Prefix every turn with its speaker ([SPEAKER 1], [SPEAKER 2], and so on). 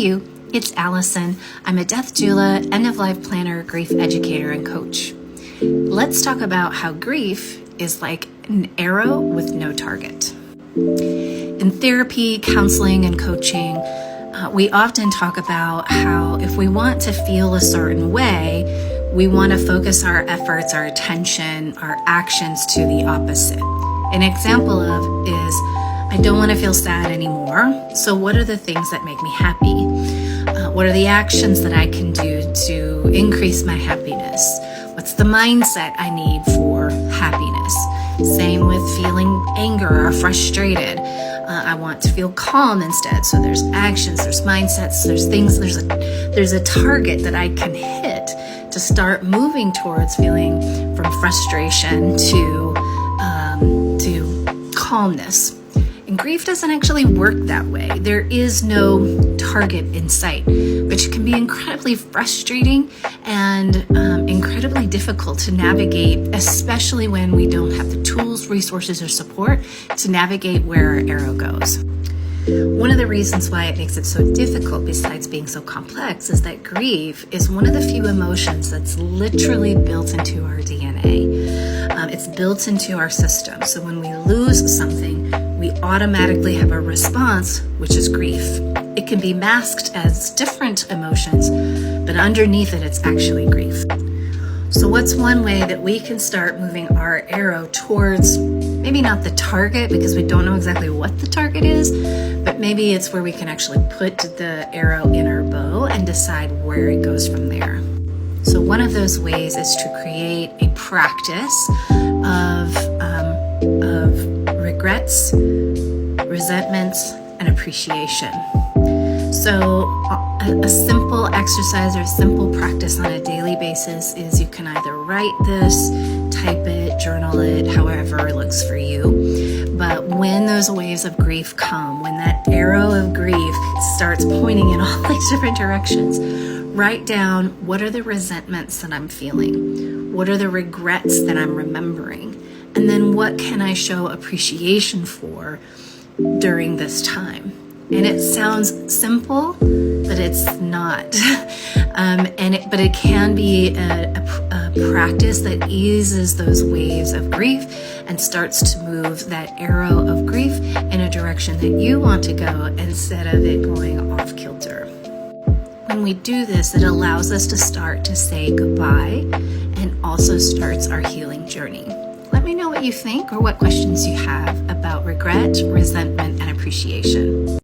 [SPEAKER 1] you, it's Allison. I'm a death doula, end-of-life planner, grief educator, and coach. Let's talk about how grief is like an arrow with no target. In therapy, counseling, and coaching, we often talk about how if we want to feel a certain way, we want to focus our efforts, our attention, our actions to the opposite. An example of is, I don't want to feel sad anymore, so what are the things that make me happy? What are the actions that I can do to increase my happiness? What's the mindset I need for happiness? Same with feeling anger or frustrated. I want to feel calm instead. So there's actions, there's mindsets, there's things, there's a target that I can hit to start moving towards feeling from frustration to calmness. And grief doesn't actually work that way. There is no target in sight, which can be incredibly frustrating and incredibly difficult to navigate, especially when we don't have the tools, resources, or support to navigate where our arrow goes. One of the reasons why it makes it so difficult, besides being so complex, is that grief is one of the few emotions that's literally built into our DNA. It's built into our system. So when we lose something, we automatically have a response, which is grief. It can be masked as different emotions, but underneath it, it's actually grief. So what's one way that we can start moving our arrow towards maybe not the target, because we don't know exactly what the target is, but maybe it's where we can actually put the arrow in our bow and decide where it goes from there. So one of those ways is to create a practice of regrets, resentments, and appreciation. So a simple exercise or a simple practice on a daily basis is you can either write this, type it, journal it, however it looks for you. But when those waves of grief come, when that arrow of grief starts pointing in all these different directions, write down, what are the resentments that I'm feeling? What are the regrets that I'm remembering? And then what can I show appreciation for during this time? And it sounds simple, but it's not. But it can be a practice that eases those waves of grief and starts to move that arrow of grief in a direction that you want to go instead of it going off kilter. When we do this, it allows us to start to say goodbye and also starts our healing journey. Let me know what you think or what questions you have about regret, resentment, and appreciation.